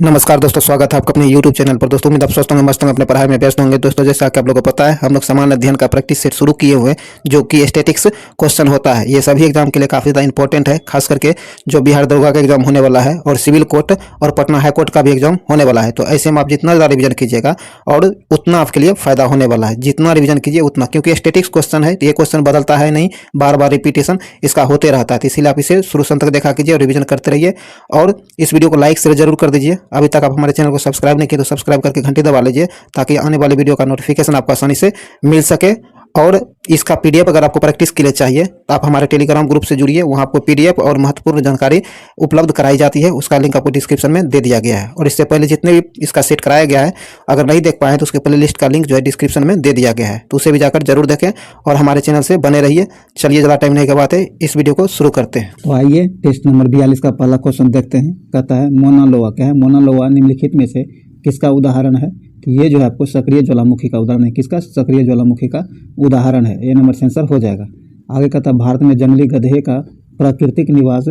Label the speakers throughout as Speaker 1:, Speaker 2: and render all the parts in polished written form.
Speaker 1: नमस्कार दोस्तों, स्वागत है आपका अपने YouTube चैनल पर। दोस्तों उम्मीद आप स्वस्थ होंगे, मस्त होंगे, अपने पढ़ाई में व्यस्त होंगे। दोस्तों जैसा कि आप लोगों को पता है, हम लोग सामान्य अध्ययन का प्रैक्टिस सेट शुरू किए हुए हैं, जो कि स्टैटिक्स क्वेश्चन होता है। ये सभी एग्जाम के लिए काफ़ी ज़्यादा इंपॉर्टेंट है, खास करके जो बिहार दरोगा का एग्जाम होने वाला है और सिविल कोर्ट और पटना हाई कोर्ट का भी एग्जाम होने वाला है। तो ऐसे में आप जितना ज़्यादा रिविजन कीजिएगा और उतना आपके लिए फायदा होने वाला है। जितना रिविजन कीजिए उतना, क्योंकि स्टैटिक्स क्वेश्चन है तो ये क्वेश्चन बदलता है नहीं, बार बार रिपीटेशन इसका होते रहता है। तो इसीलिए आप इसे शुरू से अंत तक देखा कीजिए और रिविजन करते रहिए। और इस वीडियो को लाइक शेयर जरूर कर दीजिए। अभी तक आप हमारे चैनल को सब्सक्राइब नहीं किए तो सब्सक्राइब करके घंटी दबा लीजिए, ताकि आने वाली वीडियो का नोटिफिकेशन आपको आसानी से मिल सके। और इसका पीडीएफ अगर आपको प्रैक्टिस के लिए चाहिए तो आप हमारे टेलीग्राम ग्रुप से जुड़िए, वहाँ आपको पीडीएफ और महत्वपूर्ण जानकारी उपलब्ध कराई जाती है। उसका लिंक आपको डिस्क्रिप्शन में दे दिया गया है। और इससे पहले जितने भी इसका सेट कराया गया है, अगर नहीं देख पाए तो उसके प्ले लिस्ट का लिंक जो है डिस्क्रिप्शन में दे दिया गया है, तो उसे भी जाकर जरूर देखें और हमारे चैनल से बने रहिए। चलिए, ज़्यादा टाइम नहीं करवाते, इस वीडियो को शुरू करते हैं।
Speaker 2: तो आइए टेस्ट नंबर 42 का पहला क्वेश्चन देखते हैं। कहता है मोना लोआ। क्या है? मोना लोआ निम्नलिखित में से किसका उदाहरण है? तो ये जो है आपको सक्रिय ज्वालामुखी का उदाहरण है। किसका? सक्रिय ज्वालामुखी का उदाहरण है। ये नंबर सेंसर हो जाएगा। आगे कहता है भारत में जंगली गधे का प्राकृतिक निवास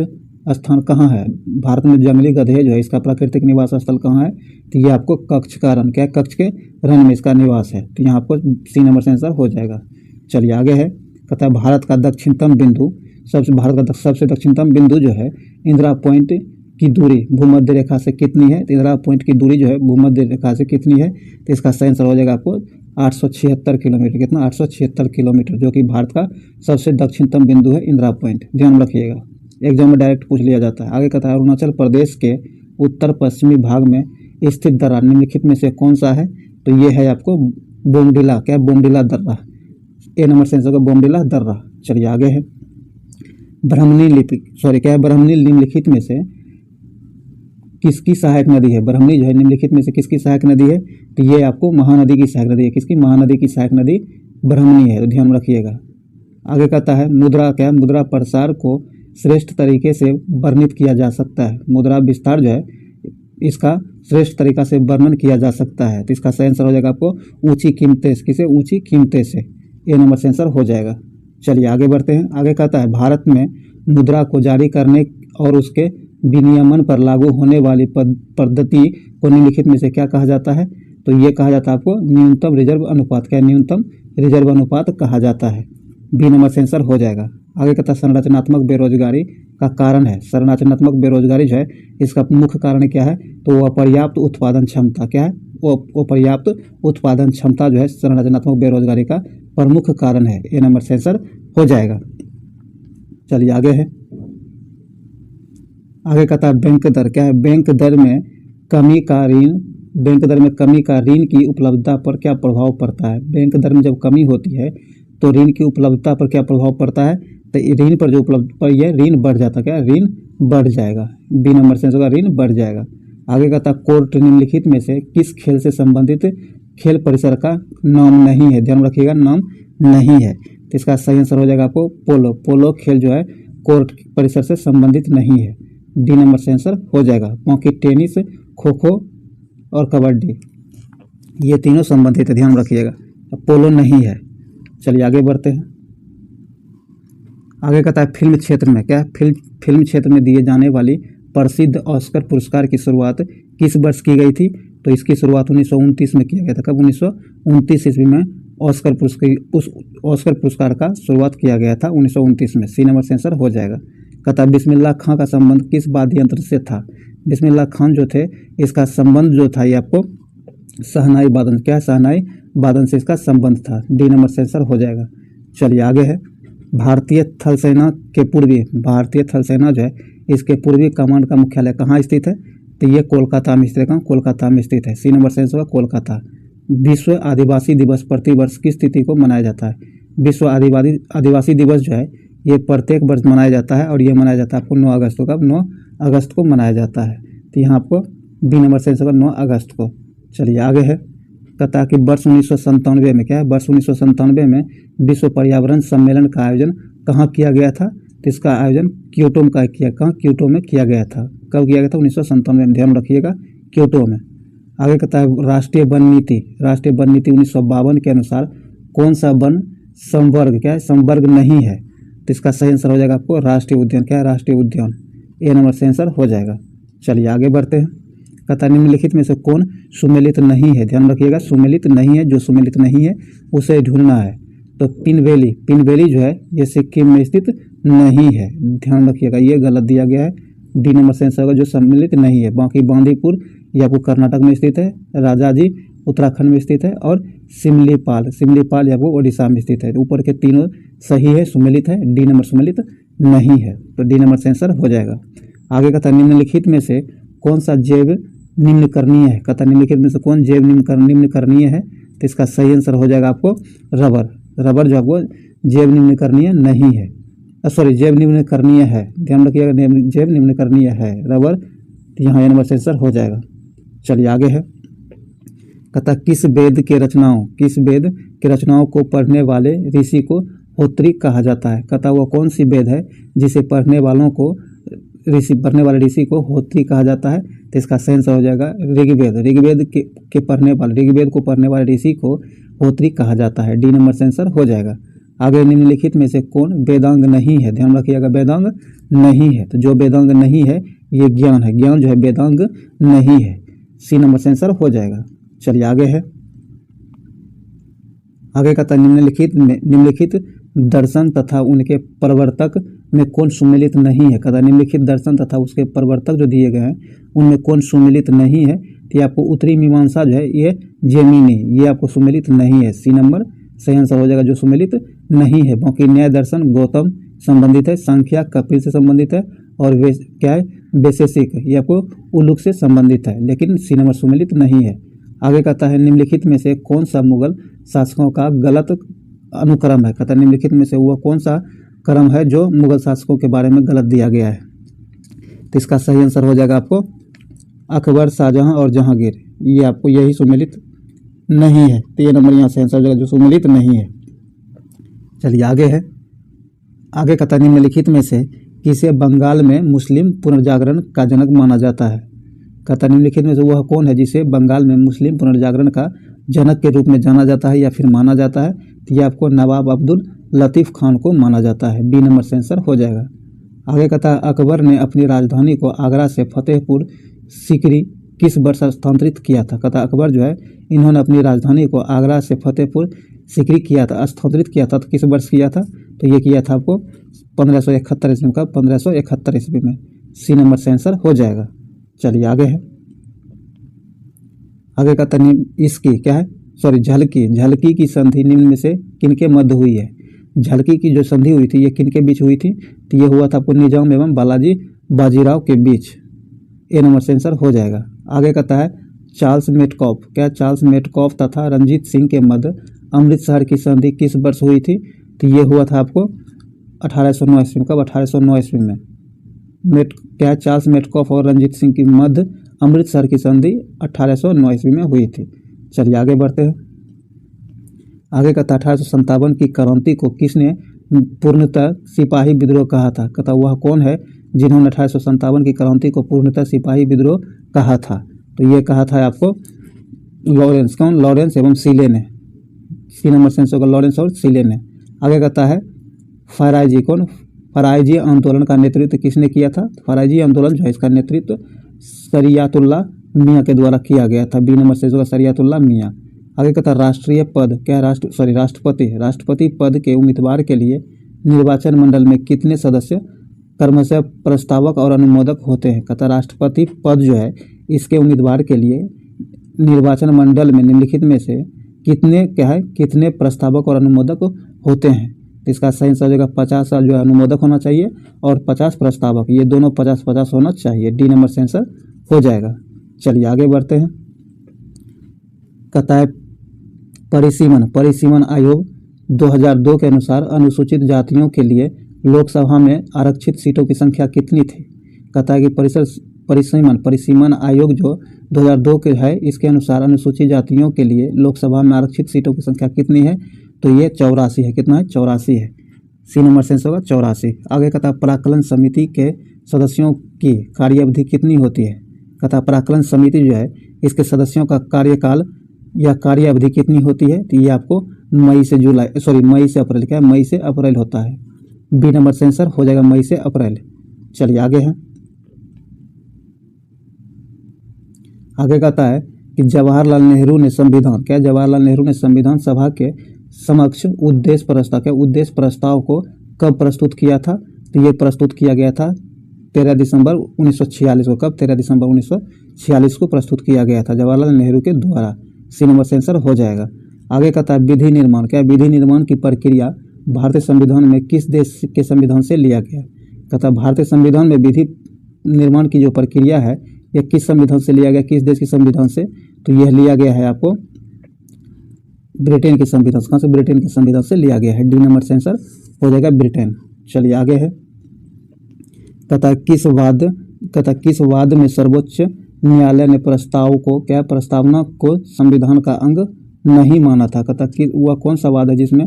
Speaker 2: स्थान कहाँ है? भारत में जंगली गधे जो है इसका प्राकृतिक निवास स्थल कहाँ है? तो ये आपको कच्छ का रण, क्या कच्छ के रण में इसका निवास है। तो यहाँ आपको सी नंबर सेंसर हो जाएगा। चलिए आगे है। कहता है भारत का दक्षिणतम बिंदु, भारत का सबसे दक्षिणतम बिंदु जो है इंदिरा पॉइंट की दूरी भूमध्य रेखा से कितनी है? तो इंदिरा पॉइंट की दूरी जो है भूमध्य रेखा से कितनी है? तो इसका सही आंसर हो जाएगा आपको 876 किलोमीटर। कितना? 876 किलोमीटर, जो कि भारत का सबसे दक्षिणतम बिंदु है इंदिरा पॉइंट। ध्यान रखिएगा, एग्जाम में डायरेक्ट पूछ लिया जाता है। आगे कहता है अरुणाचल प्रदेश के उत्तर पश्चिमी भाग में स्थित दर्रा निम्नलिखित में से कौन सा है? तो ये है आपको बोमडिला। क्या? बोमडिला दर्रा। ए नंबर सेंसर का बोमडिला दर्रा। चलिए आगे है। ब्राह्मणी लिपि क्या है? ब्राह्मणी निम्नलिखित में से किसकी सहायक नदी है? ब्राह्मणी जो है निम्नलिखित में से किसकी सहायक नदी है? तो ये आपको महानदी की सहायक नदी है। किसकी? महानदी की सहायक नदी ब्राह्मणी है। तो ध्यान रखिएगा। आगे कहता है मुद्रा। क्या है? मुद्रा प्रसार को श्रेष्ठ तरीके से वर्णित किया जा सकता है। मुद्रा विस्तार जो है इसका श्रेष्ठ तरीका से वर्णन किया जा सकता है। तो इसका सही आंसर हो जाएगा आपको ऊंची कीमतें। किसे? ऊंची कीमतें से। ए नंबर सेंसर हो जाएगा। चलिए आगे बढ़ते हैं। आगे कहता है भारत में मुद्रा को जारी करने और उसके विनियमन पर लागू होने वाली पद्धति को निम्नलिखित में से क्या कहा जाता है? तो ये कहा जाता है आपको न्यूनतम रिजर्व अनुपात। क्या? न्यूनतम रिजर्व अनुपात कहा जाता है। बी नंबर सेंसर हो जाएगा। आगे कहता है संरचनात्मक बेरोजगारी का कारण है। संरचनात्मक बेरोजगारी जो है इसका मुख्य कारण क्या है? तो वो अपर्याप्त उत्पादन क्षमता। क्या है? वो पर्याप्त उत्पादन क्षमता जो है संरचनात्मक बेरोजगारी का प्रमुख कारण है। ए नंबर सेंसर हो जाएगा। चलिए आगे है। आगे कहता है बैंक दर। क्या है? बैंक दर में कमी का ऋण की उपलब्धता पर क्या प्रभाव पड़ता है? बैंक दर में जब कमी होती है तो ऋण की उपलब्धता पर क्या प्रभाव पड़ता है? तो ऋण पर जो उपलब्ध पर यह ऋण बढ़ जाता है। क्या? ऋण बढ़ जाएगा। बी नंबर सेंसर का ऋण बढ़ जाएगा। आगे कहता है कोर्ट निम्नलिखित में से किस खेल से संबंधित खेल परिसर का नाम नहीं है? ध्यान रखिएगा, नाम नहीं है। तो इसका सही आंसर हो जाएगा आपको पोलो। पोलो खेल जो है कोर्ट परिसर से संबंधित नहीं है। डी नंबर सेंसर हो जाएगा। क्योंकि टेनिस, खो खो और कबड्डी ये तीनों संबंधित है। ध्यान रखिएगा, पोलो नहीं है। चलिए आगे बढ़ते हैं। आगे कहता है फिल्म क्षेत्र में। क्या? फिल्म क्षेत्र में दिए जाने वाली प्रसिद्ध ऑस्कर पुरस्कार की शुरुआत किस वर्ष की गई थी? तो इसकी शुरुआत 1929 में किया गया था। कब? 1929 ईस्वी में ऑस्कर पुरस्कार का शुरुआत किया गया था 1929 में। सी नंबर सेंसर हो जाएगा। कहता है बिस्मिल्लाह खां का संबंध किस वाद्य यंत्र से था? बिस्मिल्लाह खान जो थे इसका संबंध जो था ये आपको शहनाई वादन। क्या? शहनाई वादन से इसका संबंध था। डी नंबर सेंसर हो जाएगा। चलिए आगे है। भारतीय थल सेना जो है इसके पूर्वी कमांड का मुख्यालय कहाँ स्थित है? तो ये कोलकाता में स्थित है। कहाँ? कोलकाता में स्थित है। सी नंबर सेंसर होगा कोलकाता। विश्व आदिवासी दिवस प्रतिवर्ष किस तिथि को मनाया जाता है? विश्व आदिवासी दिवस जो है ये प्रत्येक वर्ष मनाया जाता है और ये मनाया जाता है आपको 9 अगस्त को। कब? 9 अगस्त को मनाया जाता है। तो यहाँ आपको बी नंबर सेंसर होगा 9 अगस्त को। चलिए आगे है। कहता है कि वर्ष 1997 में। क्या है? वर्ष 1997 में विश्व पर्यावरण सम्मेलन का आयोजन कहाँ किया गया था? तो इसका आयोजन क्योटो में कहाँ? क्योटो में किया गया था। कब किया गया था? 1997 में। ध्यान रखिएगा, क्योटो में। आगे कहता है राष्ट्रीय वन नीति 1952 के अनुसार कौन सा वन संवर्ग क्या है? संवर्ग नहीं है। तो इसका सही आंसर हो जाएगा आपको राष्ट्रीय उद्यान। क्या है? राष्ट्रीय उद्यान। ए नंबर से आंसर हो जाएगा। चलिए आगे बढ़ते हैं। कहता है निम्नलिखित में से कौन सुमेलित नहीं है, ध्यान रखिएगा सुमेलित नहीं है, जो सुमेलित नहीं है उसे ढूंढना है। तो पिनवेली जो है ये सिक्किम में स्थित नहीं है, ध्यान रखिएगा ये गलत दिया गया है, डी नंबर सेंस होगा जो सम्मिलित नहीं है। बाकी बांदीपुर ये आपको कर्नाटक में स्थित है, राजाजी उत्तराखंड में स्थित है और सिमलीपाल ये आपको ओडिशा में स्थित है। ऊपर के तीनों सही है, सुमेलित है, डी नंबर सुमेलित नहीं है, तो डी नंबर सेंसर हो जाएगा। आगे कहता है निम्नलिखित में से कौन सा जैव निम्न करणीय है, कहता है निम्नलिखित में से कौन जैव निम्न करणीय है, तो इसका सही आंसर हो जाएगा आपको रबर जो आपको जैव निम्न करणीय नहीं है, सॉरी जैव निम्न करणीय है, ध्यान रखिएगा जैव निम्न करणीय है रबर, तो यहाँ नंबर सेंसर हो जाएगा। चलिए आगे है, कहता किस वेद के रचनाओं को पढ़ने वाले ऋषि को होत्री कहा जाता है, कहता वह कौन सी वेद है जिसे पढ़ने वाले ऋषि को होत्री कहा जाता है, तो इसका सही आंसर हो जाएगा ऋग्वेद को पढ़ने वाले ऋषि को होत्री कहा जाता है, डी नंबर सेंसर हो जाएगा। आगे निम्नलिखित में से कौन वेदांग नहीं है, ध्यान रखिएगा वेदांग नहीं है, तो जो वेदांग नहीं है ये ज्ञान है, ज्ञान जो है वेदांग नहीं है, सी नंबर सेंसर हो जाएगा। चलिए आगे है, आगे कहता है निम्नलिखित दर्शन तथा उनके प्रवर्तक में कौन सुमेलित नहीं है, कहता निम्नलिखित दर्शन तथा उसके प्रवर्तक जो दिए गए हैं उनमें कौन सुमेलित नहीं है, तो ये आपको उत्तरी मीमांसा जो है ये जेमिनी ये आपको सुमेलित नहीं है, सी नंबर सही आंसर हो जाएगा जो सुमेलित नहीं है। बाकी न्याय दर्शन गौतम संबंधित है, संख्या कपिल से संबंधित है और क्या है वैशेषिक ये आपको उल्लूक से संबंधित है, लेकिन सी नंबर सुमेलित नहीं है। आगे कहता है निम्नलिखित में से कौन सा मुगल शासकों का गलत अनुक्रम है, कहता है निम्नलिखित में से वह कौन सा क्रम है जो मुगल शासकों के बारे में गलत दिया गया है, तो इसका सही आंसर हो जाएगा आपको अकबर, शाहजहां और जहांगीर, ये आपको यही सुमेलित नहीं है, तो ये नंबर यहाँ से आंसर हो जाएगा जो सुमेलित नहीं है। चलिए आगे है, आगे कहता है निम्नलिखित में से किसे बंगाल में मुस्लिम पुनर्जागरण का जनक माना जाता है, कहता निम्नलिखित में से वह कौन है जिसे बंगाल में मुस्लिम पुनर्जागरण का जनक के रूप में जाना जाता है या फिर माना जाता है, तो यह आपको नवाब अब्दुल लतीफ़ खान को माना जाता है, बी नंबर सेंसर हो जाएगा। आगे कहता है अकबर ने अपनी राजधानी को आगरा से फतेहपुर सीकरी किस वर्ष स्थानांतरित किया था, कहता अकबर जो है इन्होंने अपनी राजधानी को आगरा से फतेहपुर सीकरी किया था, स्थानांतरित किया था, तो किस वर्ष किया था, तो ये किया था आपको 1571 ईस्वी का 1571 ईस्वी में, सी नंबर सेंसर हो जाएगा। चलिए आगे है, आगे कहता है इसकी क्या है झलकी की संधि निम्न में से किनके मध्य हुई है, झलकी की जो संधि हुई थी ये किनके बीच हुई थी, तो ये हुआ था आपको निजाम एवं बाजीराव के बीच, ए नंबर सेंसर हो जाएगा। आगे कहता है चार्ल्स मेटकॉफ तथा रंजीत सिंह के मध्य अमृतसर की संधि किस वर्ष हुई थी, तो ये हुआ था आपको 1809 ईस्वी में, कब 1809 ईस्वी में चार्ल्स मेटकॉफ और रंजीत सिंह के मध्य अमृतसर की संधि 1809 ईस्वी में हुई थी। चलिए आगे बढ़ते हैं, आगे कहता 1857 की क्रांति को किसने पूर्णतः सिपाही विद्रोह कहा था, कहता वह कौन है जिन्होंने 1857 की क्रांति को पूर्णतः सिपाही विद्रोह कहा था, तो ये कहा था आपको लॉरेंस एवं सीले ने, सी नंबर सेंस होगा लॉरेंस और सीले ने। आगे कहता है फराइजी आंदोलन का नेतृत्व किसने किया था, फराइजी आंदोलन जो है इसका नेतृत्व शरियतुल्लाह मियाँ के द्वारा किया गया था, बी नंबर सेंस होगा शरियतुल्लाह मियाँ। आगे कहता है राष्ट्रीय पद क्या राष्ट्रपति पद के उम्मीदवार के लिए निर्वाचन मंडल में कितने सदस्य क्रमशः प्रस्तावक और अनुमोदक होते हैं, कहता राष्ट्रपति पद जो है इसके उम्मीदवार के लिए निर्वाचन मंडल में निम्नलिखित में से कितने प्रस्तावक और अनुमोदक होते हैं, तो इसका सही आंसर हो जाएगा 50 साल जो है अनुमोदक होना चाहिए और 50 प्रस्तावक, ये दोनों 50-50 होना चाहिए, डी नंबर सेंसर हो जाएगा। चलिए आगे बढ़ते हैं, कहता है परिसीमन आयोग 2002 के अनुसार अनुसूचित जातियों के लिए लोकसभा में आरक्षित सीटों की संख्या कितनी थी, कहता है कि परिसीमन आयोग जो 2002 के है इसके अनुसार अनुसूचित जातियों के लिए लोकसभा में आरक्षित सीटों की संख्या कितनी है, तो ये 84 है, कितना है 84 है, सी नंबर सेंस होगा 84। आगे कहता है प्राक्कलन समिति के सदस्यों की कार्यावधि कितनी होती है, कहता है प्राक्कलन समिति जो है इसके सदस्यों का कार्यकाल या कार्यावधि कितनी होती है, तो ये आपको मई से अप्रैल होता है, बी नंबर सेंसर हो जाएगा मई से अप्रैल। चलिए आगे है, आगे कहता है कि जवाहरलाल नेहरू ने संविधान, क्या जवाहरलाल नेहरू ने संविधान सभा के समक्ष उद्देश्य प्रस्ताव को कब प्रस्तुत किया था? तो ये प्रस्तुत किया गया था 13 दिसंबर 1946 को। कब? 13 दिसंबर 1946 को प्रस्तुत किया गया था जवाहरलाल नेहरू के द्वारा। सी नंबर से आंसर हो जाएगा। आगे कहता है विधि निर्माण, क्या विधि निर्माण की प्रक्रिया भारतीय संविधान में किस देश के संविधान से लिया गया? कहता है भारतीय संविधान में विधि निर्माण की जो प्रक्रिया है यह किस संविधान से लिया गया, किस देश के संविधान से? तो यह लिया गया है आपको ब्रिटेन के संविधान। कहाँ से? ब्रिटेन के संविधान से लिया गया है। डी नंबर से आंसर हो जाएगा ब्रिटेन। चलिए आगे है। कहता है किस वाद में सर्वोच्च न्यायालय ने प्रस्तावना को संविधान का अंग नहीं माना था? कहता कि वह कौन सा वाद है जिसमें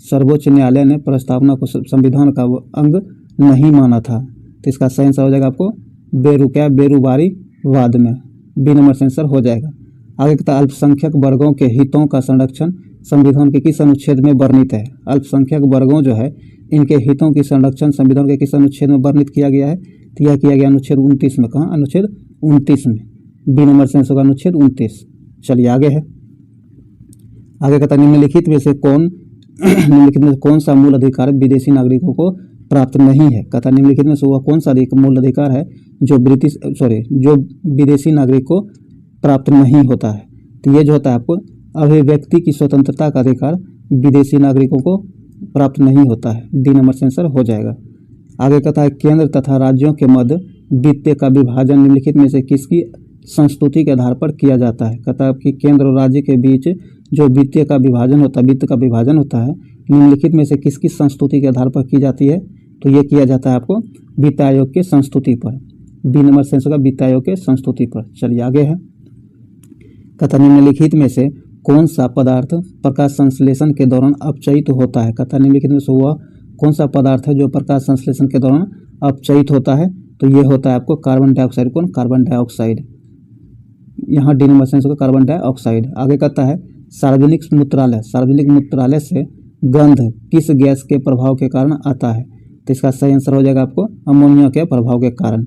Speaker 2: सर्वोच्च न्यायालय ने प्रस्तावना को संविधान का अंग नहीं माना था? तो इसका सही आंसर हो जाएगा आपको बेरूबारी वाद में। बी नंबर से आंसर हो जाएगा। आगे कहता अल्पसंख्यक वर्गों के हितों का संरक्षण संविधान के किस अनुच्छेद में वर्णित है? अल्पसंख्यक वर्गों जो है इनके हितों की संरक्षण संविधान के किस अनुच्छेद में वर्णित किया गया है? तो यह किया गया अनुच्छेद 29 में। कहाँ? अनुच्छेद 29 में। बी नंबर से आंसर होगा अनुच्छेद 29। चलिए आगे है। आगे कहता निम्नलिखित में से कौन सा मूल अधिकार विदेशी नागरिकों को प्राप्त नहीं है? कहता निम्नलिखित में से वह कौन सा मूल अधिकार है जो विदेशी नागरिक को प्राप्त नहीं होता है? तो ये जो होता है आपको अभिव्यक्ति की स्वतंत्रता का अधिकार विदेशी नागरिकों को प्राप्त नहीं होता है। डी नंबर से आंसर हो जाएगा। आगे कहता है केंद्र तथा राज्यों के मध्य वित्त का विभाजन निम्नलिखित में से किसकी संस्तुति के आधार पर किया जाता है? कहता है कि केंद्र और राज्य के बीच जो वित्त का विभाजन होता है निम्नलिखित में से किसकी संस्तुति के आधार पर की जाती है? तो ये किया जाता है आपको वित्त आयोग के संस्तुति पर। बी नंबर से आंसर होगा वित्त आयोग के संस्तुति पर। चलिए आगे है। कहता निम्नलिखित में से कौन सा पदार्थ प्रकाश संश्लेषण के दौरान अपचयित होता है? कहता निम्नलिखित में से वह कौन सा पदार्थ है जो प्रकाश संश्लेषण के दौरान अपचयित होता है? तो ये होता है आपको कार्बन डाइऑक्साइड। कौन? Carbon dioxide. यहाँ डी नंबर से आंसर होगा कार्बन डाइऑक्साइड। आगे कहता है सार्वजनिक मूत्रालय से गंध किस गैस के प्रभाव के कारण आता है? तो इसका सही आंसर हो जाएगा आपको अमोनिया के प्रभाव के कारण।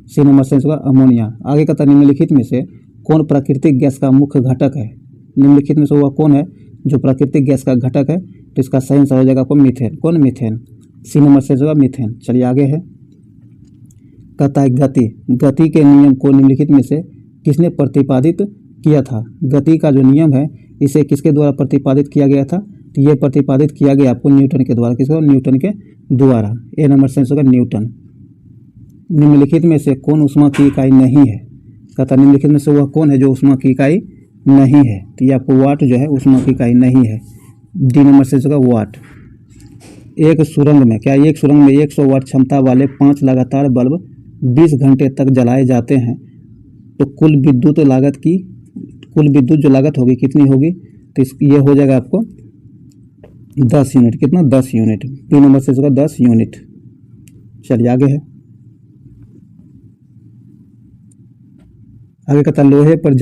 Speaker 2: सी नंबर से आंसर होगा अमोनिया। आगे कहता है निम्नलिखित में से कौन प्राकृतिक गैस का मुख्य घटक है? निम्नलिखित में से वह कौन है जो प्राकृतिक गैस का घटक है? तो इसका सही आंसर हो जाएगा आपको मीथेन। कौन? मीथेन। सी नंबर से होगा मीथेन। चलिए आगे है। कहता है गति के नियम को निम्नलिखित में से किसने प्रतिपादित किया था? गति का जो नियम है इसे किसके द्वारा प्रतिपादित किया गया था? तो ये प्रतिपादित किया गया आपको न्यूटन के द्वारा। किसको? न्यूटन के द्वारा। ए नंबर से होगा न्यूटन। निम्नलिखित में से कौन ऊष्मा की इकाई नहीं है? कहता निम्नलिखित में से वह कौन है जो ऊष्मा की इकाई नहीं है? तो ये आपको वाट जो है ऊष्मा की इकाई नहीं है। डी नंबर से होगा वाट। एक सुरंग में 100 वाट क्षमता वाले 5 लगातार बल्ब 20 घंटे तक जलाए जाते हैं तो कुल विद्युत जो लागत होगी कितनी होगी? तो ये हो जाएगा आपको 10 यूनिट। कितना? 10 यूनिट। बी नंबर से होगा 10 यूनिट। चलिए आगे है। आगे कहता लोहे पर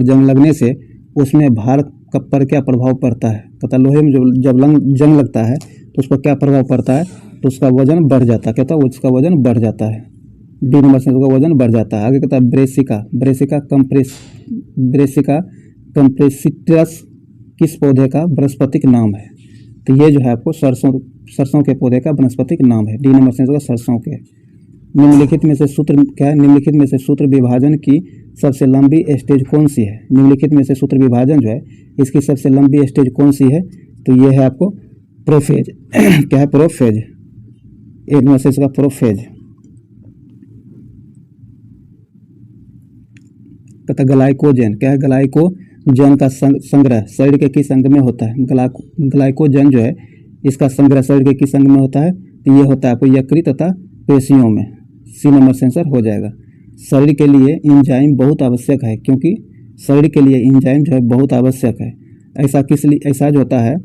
Speaker 2: जंग लगने से उसमें भार पर क्या प्रभाव पड़ता है? कहता लोहे में जब जंग लगता है तो उस पर क्या प्रभाव पड़ता है? तो उसका वजन बढ़ जाता है। कहता है उसका वजन बढ़ जाता है। डी नंबर से उसका वजन बढ़ जाता है। आगे कहता है ब्रेसिका कंप्रेसिटस किस पौधे का वनस्पतिक नाम है? तो ये जो है आपको सरसों के पौधे का वनस्पतिक नाम है। डी नंबर से होगा सरसों के। निम्नलिखित में से सूत्र विभाजन की सबसे लंबी स्टेज कौन सी है? निम्नलिखित में से सूत्र विभाजन जो है इसकी सबसे लंबी स्टेज कौन सी है? तो ये है आपको प्रोफेज। क्या है? प्रोफेज। एक नंबर से इसका प्रोफेज। कहता ग्लाइकोजन। क्या है? ग्लाइकोजन का संग्रह शरीर के किस अंग में होता है? ग्लाइकोजन जो है इसका संग्रह शरीर के किस अंग में होता है? तो ये होता है आपको यकृत तथा पेशियों में। सी नंबर से आंसर हो जाएगा। शरीर के लिए एंजाइम बहुत आवश्यक है, क्योंकि शरीर के लिए एंजाइम जो है बहुत आवश्यक है। ऐसा जो होता है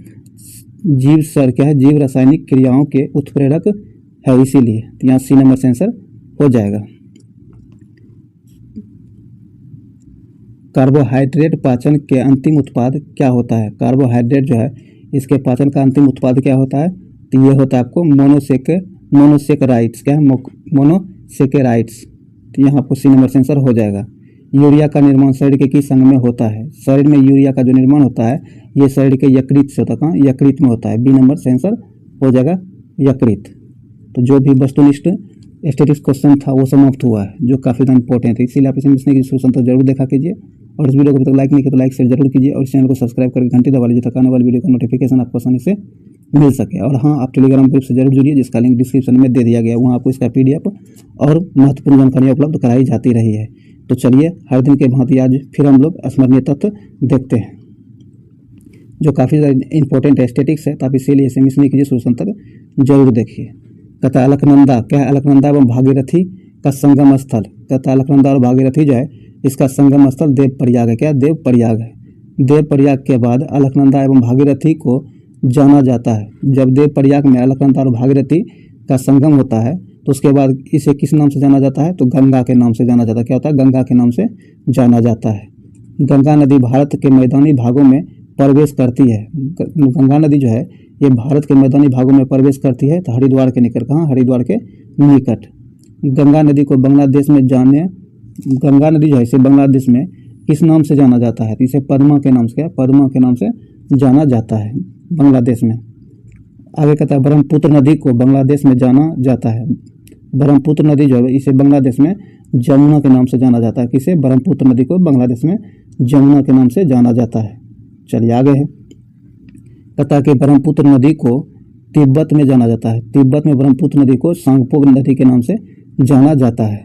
Speaker 2: जीव रासायनिक क्रियाओं के उत्प्रेरक है, इसीलिए। तो यहाँ सी नंबर से आंसर हो जाएगा। कार्बोहाइड्रेट पाचन के अंतिम उत्पाद क्या होता है? कार्बोहाइड्रेट जो है इसके पाचन का अंतिम उत्पाद क्या होता है? तो ये होता है आपको मोनोसेकेराइड्स। क्या है? मोनोसेकेराइड्स। तो यहाँ आपको सी नंबर से आंसर हो जाएगा। यूरिया का निर्माण शरीर के किस अंग में होता है? शरीर में यूरिया का जो निर्माण होता है ये शरीर के यकृत से होता है। कहाँ? यकृत में होता है। बी नंबर से आंसर हो जाएगा यकृत। तो जो भी वस्तुनिष्ठ स्टैटिस्टिक्स क्वेश्चन था वो समाप्त हुआ है, जो काफ़ी ज़्यादा इंपॉर्टेंट है। इसीलिए आप इसे मिसने की सोल्यूशन तो जरूर देखा कीजिए, और इस वीडियो को अभी तक लाइक नहीं किया तो लाइक शेयर जरूर कीजिए, और इस चैनल को सब्सक्राइब करके घंटी दबा लीजिए ताकि आने वाली वीडियो का नोटिफिकेशन आपको आसानी से मिल सके। और हाँ, आप टेलीग्राम ग्रुप से जरूर जुड़िए, जिसका लिंक डिस्क्रिप्शन में दे दिया गया है। वहाँ आपको इसका PDF और महत्वपूर्ण जानकारी उपलब्ध कराई जाती रही है। तो चलिए, हर दिन के भांति आज फिर हम लोग स्मरणीय तथ्य देखते हैं, जो काफ़ी इंपॉर्टेंट स्टैटिक्स है। तो आप इसीलिए इसे मिस नहीं कीजिए, सोल्यूशन तक जरूर देखिए। कहता है अलकनंदा, क्या है? अलकनंदा एवं भागीरथी का संगम स्थल। कहता है अलकनंदा और भागीरथी जो है इसका संगम स्थल देवप्रयाग है। क्या? देवप्रयाग है। देवप्रयाग के बाद अलकनंदा एवं भागीरथी को जाना जाता है। जब देवप्रयाग में अलकनंदा और भागीरथी का संगम होता है तो उसके बाद इसे किस नाम से जाना जाता है? तो गंगा के नाम से जाना जाता है। क्या होता है? गंगा के नाम से जाना जाता है। गंगा नदी भारत के मैदानी भागों में प्रवेश करती है। गंगा नदी जो है ये भारत के मैदानी भागों में प्रवेश करती है। तो हरिद्वार के निकट। कहाँ? हरिद्वार के निकट। गंगा नदी को बांग्लादेश में गंगा नदी जो है इसे बांग्लादेश में किस नाम से जाना जाता है? तो इसे पद्मा के नाम से, क्या? पद्मा के नाम से जाना जाता है बांग्लादेश में। आगे कहता है ब्रह्मपुत्र नदी को बांग्लादेश में जाना जाता है। ब्रह्मपुत्र नदी जो है इसे बांग्लादेश में जमुना के नाम से जाना जाता है। किसे? ब्रह्मपुत्र नदी को बांग्लादेश में जमुना के नाम से जाना जाता है। चलिए आगे है। कहता है कि ब्रह्मपुत्र नदी को तिब्बत में जाना जाता है। तिब्बत में ब्रह्मपुत्र नदी को सांगपो नदी के नाम से जाना जाता है।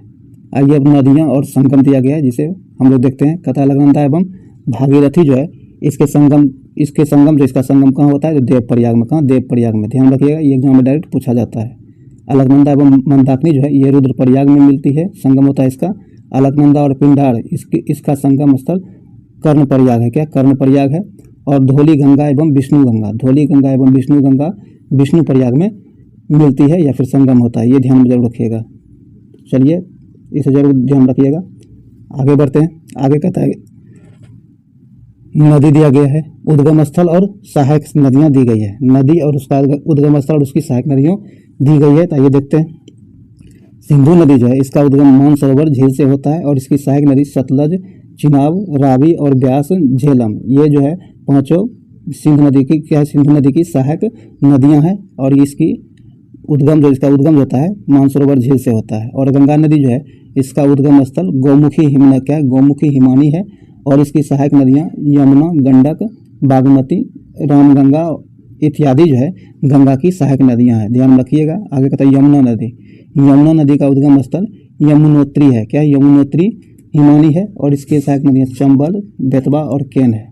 Speaker 2: आइए अब नदियाँ और संगम दिया गया है, जिसे हम लोग देखते हैं। कहता है अलकनंदा एवं भागीरथी जो है इसका संगम जो इसका संगम कहाँ होता है? तो देवप्रयाग में। कहाँ? देवप्रयाग में। ध्यान रखिएगा, ये एग्जाम में डायरेक्ट पूछा जाता है। अलकनंदा एवं मंदाकिनी जो है ये रुद्रप्रयाग में मिलती है, संगम होता है इसका। अलकनंदा और पिंडार इसका संगम स्थल कर्णप्रयाग है। क्या? कर्णप्रयाग है। और धौली गंगा एवं विष्णु गंगा विष्णुप्रयाग में मिलती है या फिर संगम होता है। ये ध्यान में जरूर रखिएगा। चलिए, इसे जरूर ध्यान रखिएगा। आगे बढ़ते हैं। आगे कहता है नदी दिया गया है, उद्गम स्थल और सहायक नदियां दी गई है। नदी और उसका उद्गम स्थल और उसकी सहायक नदियों दी गई है। तो आइए देखते हैं। सिंधु नदी जो है इसका उद्गम मानसरोवर झील से होता है, और इसकी सहायक नदी सतलज, चिनाब, रावी और ब्यास, झेलम, ये जो है पांचों सिंधु नदी की क्या है? सिंधु नदी की सहायक नदियां हैं। और इसका उद्गम होता है मानसरोवर झील से होता है। और गंगा नदी जो है इसका उद्गम स्थल गौमुखी हिमानी है, और इसकी सहायक नदियां यमुना, गंडक, बागमती, रामगंगा इत्यादि जो है गंगा की सहायक नदियां हैं। ध्यान रखिएगा। आगे कहता है यमुना नदी का उद्गम स्थल यमुनोत्री है। क्या? यमुनोत्री हिमानी है, और इसके सहायक नदियां चंबल, बेतवा और केन है।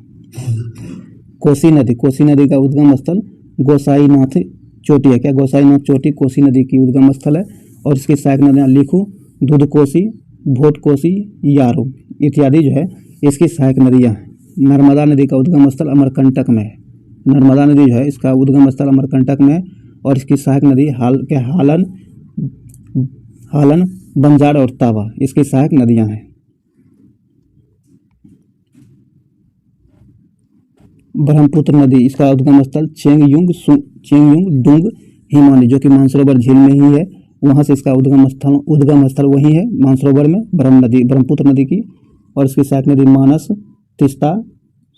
Speaker 2: कोसी नदी का उद्गम स्थल गोसाईनाथ चोटी है। क्या? गोसाईनाथ चोटी कोसी नदी की उद्गम स्थल है, और इसकी सहायक नदियां लिखू, दूधकोसी, भोटकोसी, यारू इत्यादि जो है इसकी सहायक नदियां हैं। नर्मदा नदी का उद्गम स्थल अमरकंटक में है। नर्मदा नदी जो है इसका उद्गम स्थल अमरकंटक में है, और इसकी सहायक नदी हालन, बंजार और तावा इसकी सहायक नदियां हैं। ब्रह्मपुत्र नदी इसका उद्गम स्थल चेंगयुंग डुंग हिमानी, जो कि मानसरोवर झील में ही है। वहां से इसका उद्गम स्थल वही है मानसरोवर में, ब्रह्मपुत्र नदी की। और इसकी सहायक नदी मानस, तिस्ता,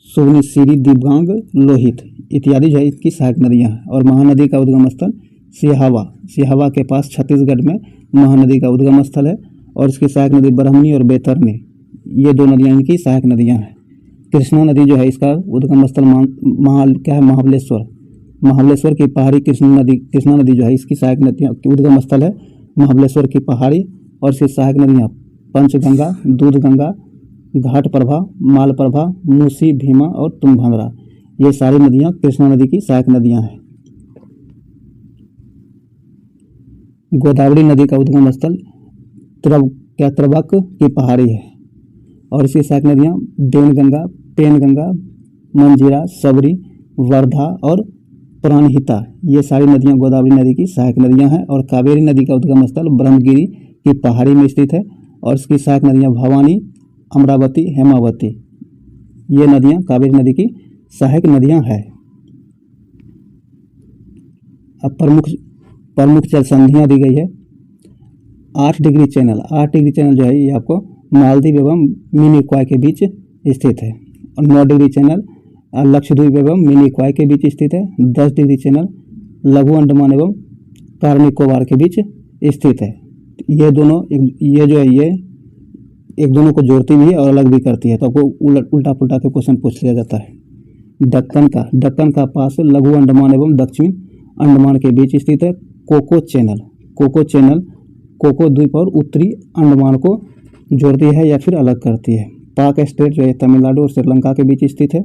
Speaker 2: सुवर्णिशिरी, दिबांग, लोहित इत्यादि जो है इसकी सहायक नदियां हैं। और महानदी का उद्गम स्थल सिहावा के पास छत्तीसगढ़ में महानदी का उद्गम स्थल है, और इसकी सहायक नदी ब्रह्मणी और बैतरणी, ये दो नदियां इनकी सहायक नदियां हैं। कृष्णा नदी जो है इसका उद्गम स्थल महाबलेश्वर की पहाड़ी। कृष्णा नदी जो है इसकी सहायक नदियां उद्गम स्थल है महाबलेश्वर की पहाड़ी, और इसकी सहायक नदियां पंचगंगा, दूधगंगा, घाटप्रभा, मालप्रभा, मूसी, भीमा और तुम्भद्रा, ये सारी नदियां कृष्णा नदी की सहायक नदियां हैं। गोदावरी नदी का उद्गम स्थल त्रबक की पहाड़ी है, और इसकी सहायक नदियां देनगंगा, पेनगंगा, मंजीरा, सबरी, वर्धा और प्राणहिता, ये सारी नदियां गोदावरी नदी की सहायक नदियां हैं। और कावेरी नदी का उद्गम स्थल ब्रह्मगिरी की पहाड़ी में स्थित है, और इसकी सहायक नदियां भवानी, अमरावती, हेमावती, ये नदियां कावेरी नदी की सहायक नदियां हैं। अब प्रमुख जल संधियां दी गई है। 8 डिग्री चैनल जो है ये आपको मालदीव एवं मिनीकॉय के बीच स्थित है। और 9 डिग्री चैनल लक्षद्वीप एवं मिनीकॉय के बीच स्थित है। 10 डिग्री चैनल लघु अंडमान एवं कार निकोबार के बीच स्थित है। ये दोनों ये जो है ये एक दोनों को जोड़ती भी है और अलग भी करती है, तो आपको उल्टा पुल्टा के क्वेश्चन पूछ लिया जाता है। दक्कन का पास लघु अंडमान एवं दक्षिण अंडमान के बीच स्थित है। कोको चैनल कोको द्वीप और उत्तरी अंडमान को जोड़ती है या फिर अलग करती है। पाक स्टेट जो है तमिलनाडु और श्रीलंका के बीच स्थित है।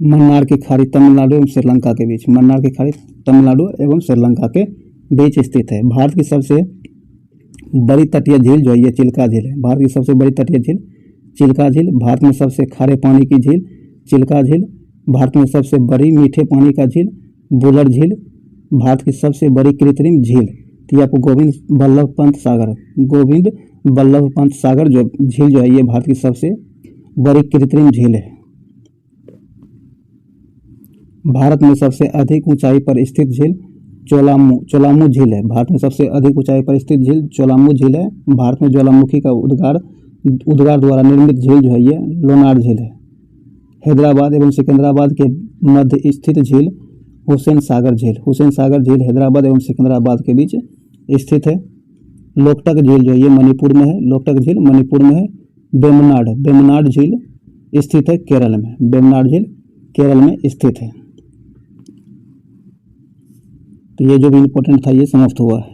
Speaker 2: मन्नार की खाड़ी तमिलनाडु एवं श्रीलंका के बीच, मन्नार की खाड़ी तमिलनाडु एवं श्रीलंका के बीच स्थित है। भारत की सबसे बड़ी तटीय झील जो है ये चिल्का झील है। भारत की सबसे बड़ी तटीय झील चिल्का झील। भारत में सबसे खारे पानी की झील चिल्का झील। भारत में सबसे बड़ी मीठे पानी का झील बुलर झील। भारत की सबसे बड़ी कृत्रिम झील, तो ये आपको गोविंद बल्लभ पंत सागर जो झील जो है ये भारत की सबसे बड़ी कृत्रिम झील है। भारत में सबसे अधिक ऊंचाई पर स्थित झील चोलामू झील है। भारत में सबसे अधिक ऊंचाई पर स्थित झील चोलामू झील है। भारत में ज्वालामुखी का उद्गार द्वारा निर्मित झील जो है ये लोनार झील है। हैदराबाद एवं सिकंदराबाद के मध्य स्थित झील हुसैन सागर झील हैदराबाद एवं सिकंदराबाद के बीच स्थित है। लोकटक झील जो है ये मणिपुर में है। लोकटक झील मणिपुर में है। बेमनाड झील स्थित है केरल में। बेमनाड झील केरल में स्थित है। तो ये जो भी इम्पोर्टेंट था ये समाप्त हुआ है।